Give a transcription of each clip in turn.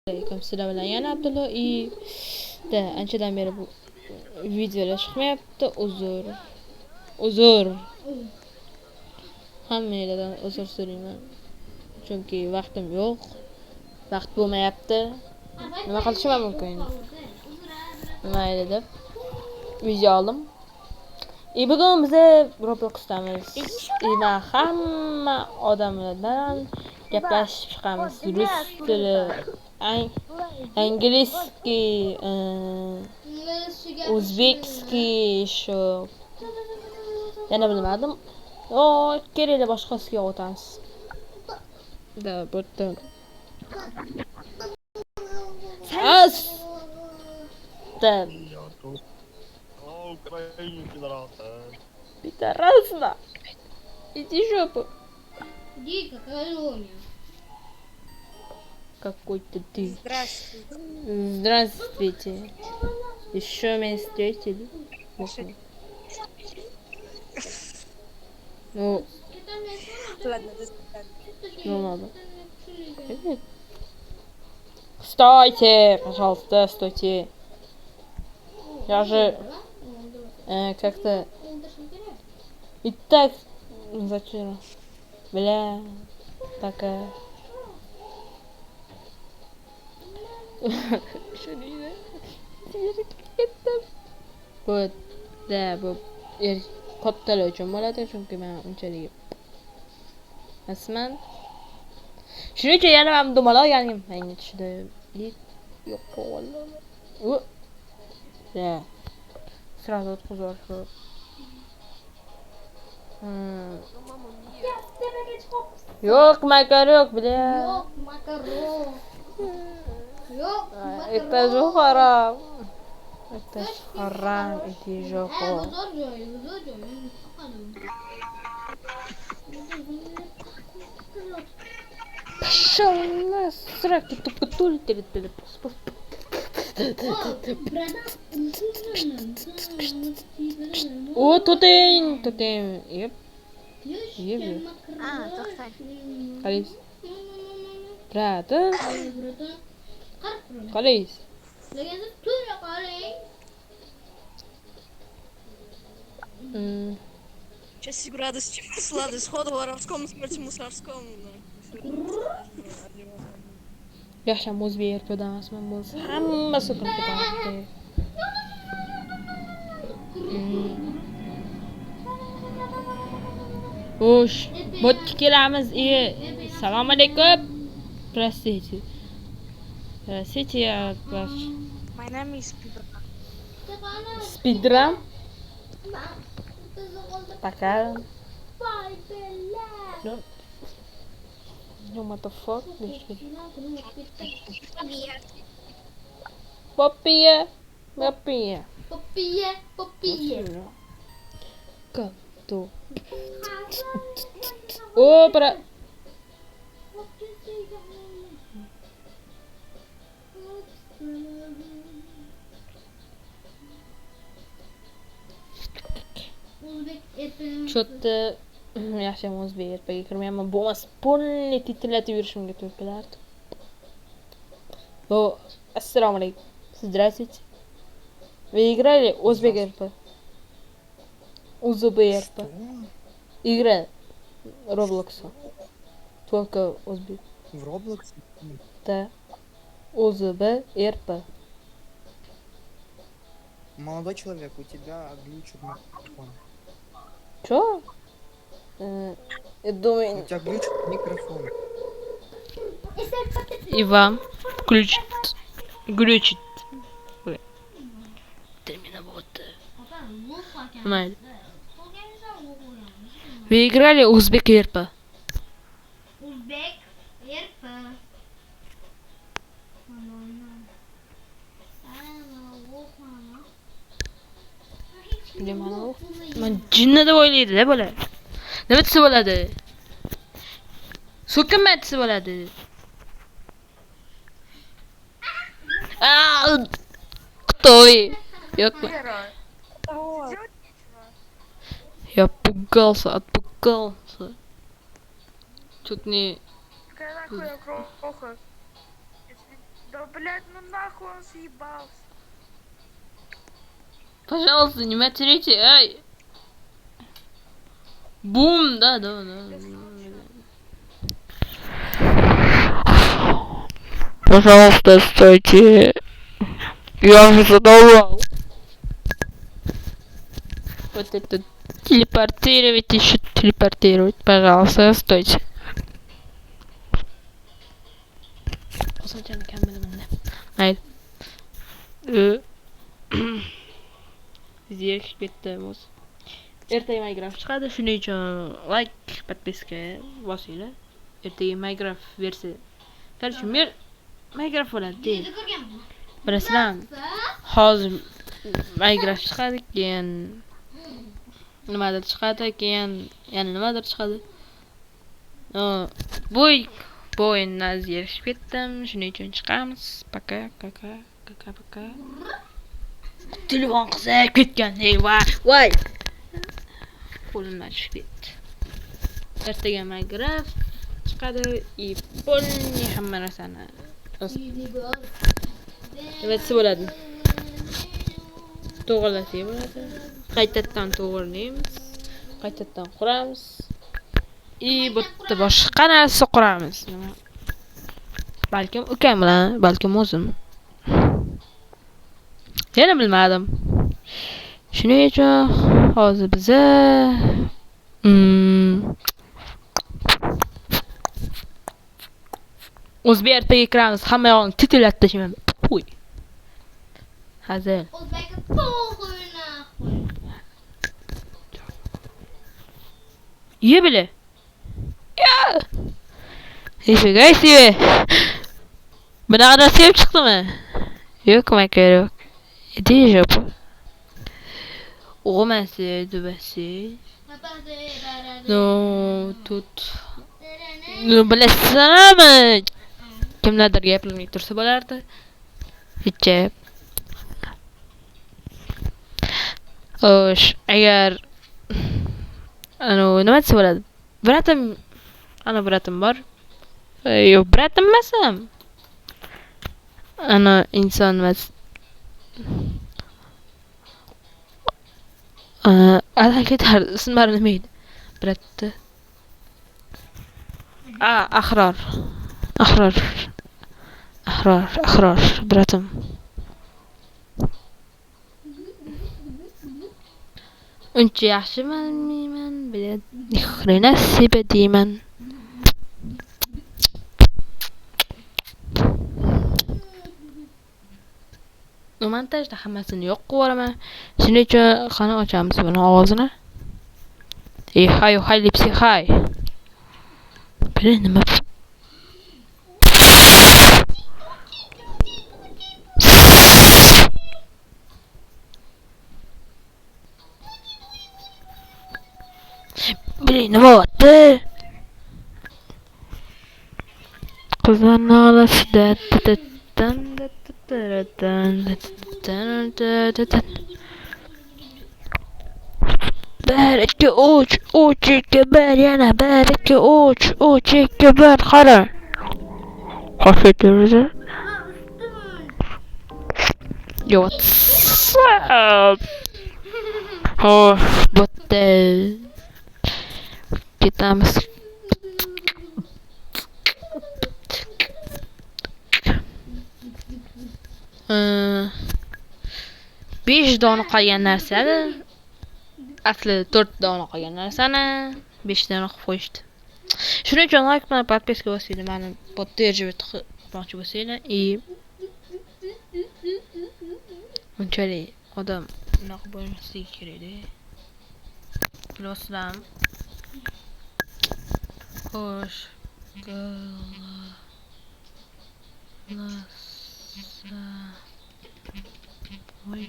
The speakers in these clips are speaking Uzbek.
Assalomu sizlar bilan yana Abdullo da anchadan beri bu videolar chiqmayapti. Uzr. Hammalardan uzr so'rayman. Chunki vaqtim yo'q. Vaqt bo'lmayapti. Nima qilishim mumkin? Mayli deb video oldim. Bugun biz Robloxdamiz. Va hamma odamlar bilan gaplashib chiqamiz. Rus tili, angliskiy, o'zbekskiy, shu yana bilmadim. Kerakli boshqasiga o'tamiz. Da bo'tdi. As. Da. Пидорасна. Иди в жопу. Иди, какая Лоня. Какой-то ты. Здравствуйте. Здравствуйте. Еще меня встретили. Ну, Ладно, до свидания. ну надо. Стойте, пожалуйста, стойте. Я же как-то и так зачем? Бля, такая. Вот, да, bu kattalar uchun bo'ladi, chunki men unchalik emasman. Shuning uchun yana ham dumaloq olganim menga tushdi. Yo'q, vallahi. Да. Сразу откуда что? Yok makarok, бля. Yok, макарон. Yok, Это же харам. Это же харам, иди в жопу. Huzur joyi. Пошел на сраку, тупотуль, О, тутень. Еп. Қалайсыз? Брата? Қалайсыз? Сейчас радость сладость, сходу воровскому, смерти мусорскому. Yaxsham o'zbek erkakdan emasman bo'lsa hammasi kirib ketardi. Xo'sh, bo'tga kelamiz. Assalomu alaykum. Простите. My name is Peter. Speedrun. Пока. No, what the fuck? Попия. Как-то. О, пора. Что-то yaxshiyam o'zbek erpaga kirmayapman. Bo'lmas, polni titratib yurishimga to'g'ri kelardi. Assalomu alaykum. Здравствуйте. Вы играли узбек РП? УЗБ-РП. Игра Роблокса. Только узбек. В Roblox? Да. УЗБ-РП. Молодой человек, у тебя глючит микрофон. Чё? Я думаю... У тебя глючит микрофон. И вам глючит. Терминавод. Понимаете? Вы играли узбек РП? Uzbek, erp. Man jinni deb o'ylaydi-da bola. Nima desa bo'ladi? So'kinma desa bo'ladi. Кто? Я отпугался. Чуть не... Какая нахуй кроха? Я тебе блядь, ну нахуй он съебался. Пожалуйста, не материте, ай. Бум, да. Пожалуйста, стойте. Я уже задолбал. Вот это телепортировать, еще телепортировать. Пожалуйста, стойте. Посмотрим на камеру. Ай. Здесь ketamiz. Ertaga Minecraft chiqadi, shuning uchun like, подписка bosinglar. Ertaga Minecraft versiya. Qarshi men Minecraft bo'ladi. Bilasizlarmi? Hozir Minecraft chiqadi, keyin nimadir chiqadi, keyin yana nimadir chiqadi. Bu o'yindan zerikib ketdim, shuning uchun chiqamiz. Пока. Telefon qizib ketgan. Voy. Qo'limdan tushib ketdi. Ertaga Minecraft chiqadi, polni hamma narsani nimachi bo'ladi. To'g'irlasak bo'ladi. Qaytadan to'g'irlaymiz. Qaytadan quramiz. Bitta boshqa narsa quramiz. Balkim ukam bilan, balkim o'zim. Yana bilmadim. Shuning uchun hozir biza o'zbek ertaga kiramiz. Hamma yoqni titillatib tashlayman. Qo'y. Hazil. O'zbekka pog'oy nahvoy. Yebile. Ya. Nifika себе. Bunaqa sevib chiqdimi? Yo'q, maka yo'q. Иди жопу. Романсы, дубасы. Ну, тут... Ну, bilasizlarmi? Kimlardir gapirmay tursa bo'lardi. Hechap. Xo'sh, agar nima desa bo'ladi? Bratim bor. Yo'q, bratim emasam. Inson emas. Ketar, ismlari nima edi? Bratda. Ahror, bratim. Uncha yaxshi bilmayman, xrena siba deyman. Montajda hammasini yo'q qilib shuning uchun qani ochamiz buni ovozini. Hay lipsi hay. Nima? Nima bo'pti? Qizlarning olasida bir ikki uch ikki bir yana bir ikki uch ikki bir qara. Qo'shitiriz. WhatsApp. Bitta ketamiz. Besh dona qolgan narsani asli 4 dona qolgan narsani 5 dona qilib qo'yishdi. Shuning uchun like bilan podpiska bosinglar, meni поддерживать qilmoqchi bo'lsanglar, bunchalik odam unaqa bo'lmasligi kerak-da. Bilasizlarmi? Xo'sh. Oy.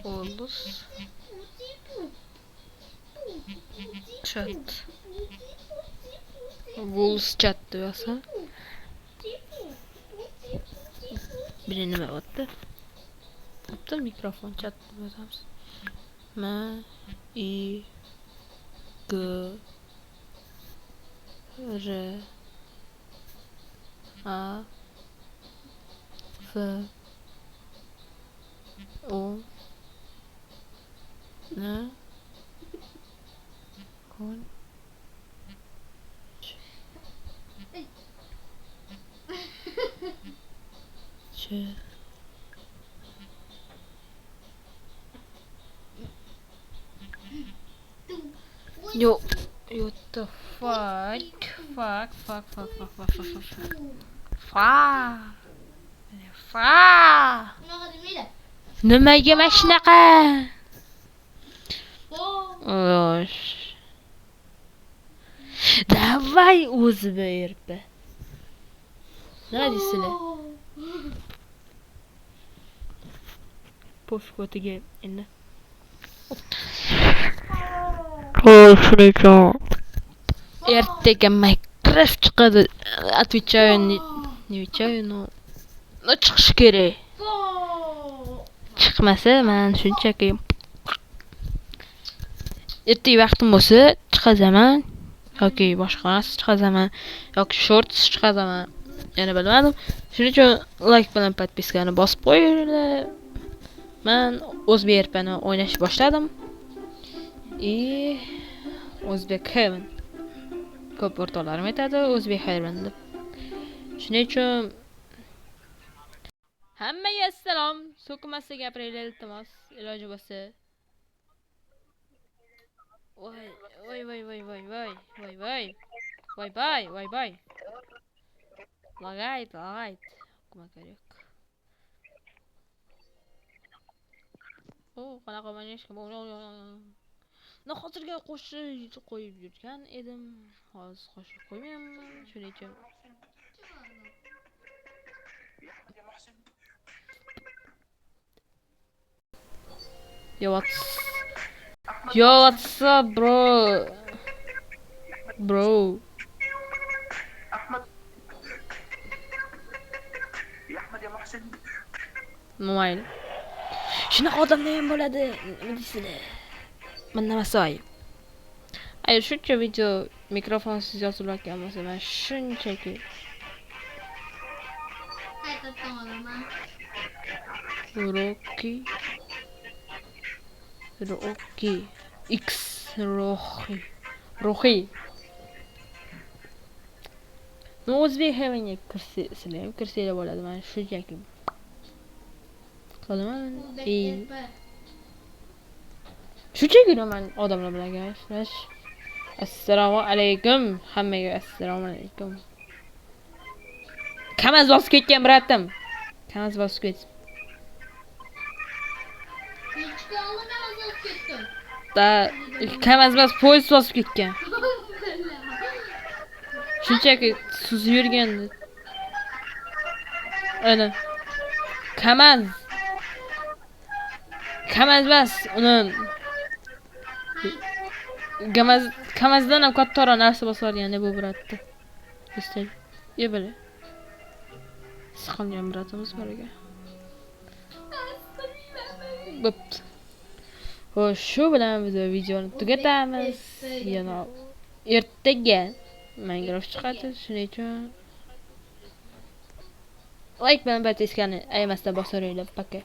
Olus. Chat. Wolves chat diyorsa. Birini nima o'tdi? Bitta mikrofon chat deb yozamiz. G R A F O N Con Ch Yo, what the fuck? Fuck. Unaqa demaydi. Nimaga mana shunaqa? Osh. Davay o'zi berib. Nima deysizlar? Poskotiga endi. Ertaga Minecraft chiqadi. Отвечаю, не отвечаю, но chiqish kerak. Chiqmasa, men shunchaki ertaga vaqtim bo'lsa chiqazaman yoki boshqa narsa chiqazaman yoki shorts chiqazaman. Yana bilmadim. Shuning uchun like bilan podpiskani bosib qo'yinglar. Men o'zbekni o'ynashni boshladim. O'zbek Heaven. Ko'p o'rtoqlarim aytadi O'zbek Heaven deb. Shuning uchun hammaga assalom. So'kmasda gapiraylik iltimos, iloji bo'lsa. Voy. Lagayt. O'qimak kerak. Qanaqa o'ynashga hozirga qo'shib qo'yib yurgan edim. Hozir qo'shib qo'ymayman. Shuning uchun Yo, what's up, bro? Mayli. Shunaqa odamlar ham bo'ladi. Nima deysizlar? Men nima so'y? Agar shuncha video mikrofonsiz yozilayotgan bo'lsa, men shunchaki Qaytadan olaman. Rocky X Rocky. No, O'zbek Heavenga kirsanglar bo'ladi. Men shunchaki qilaman. Shunchaki men odamlar bilan gaplashib. Assalomu alaykum. Hammaga assalomu alaykum. Kamaz bosib ketgan bratim. Kamaz bosib ketdim. Kamaz poyezd bosib ketgan. Shunchaki suzib yurgandi. Ana. Kamaz bas uni Kamazdan ham kattaroq narsa bosarganda bu bratda. Istak. Yebile. Siqilgan bratimiz bor ekan. Bo'pti. Xo'sh, shu bilan biz videoni tugatamiz. Yana ertaga Minecraft chiqadi. Shuning uchun like bilan podpiskani aymasdan bosaveringlar. Paka.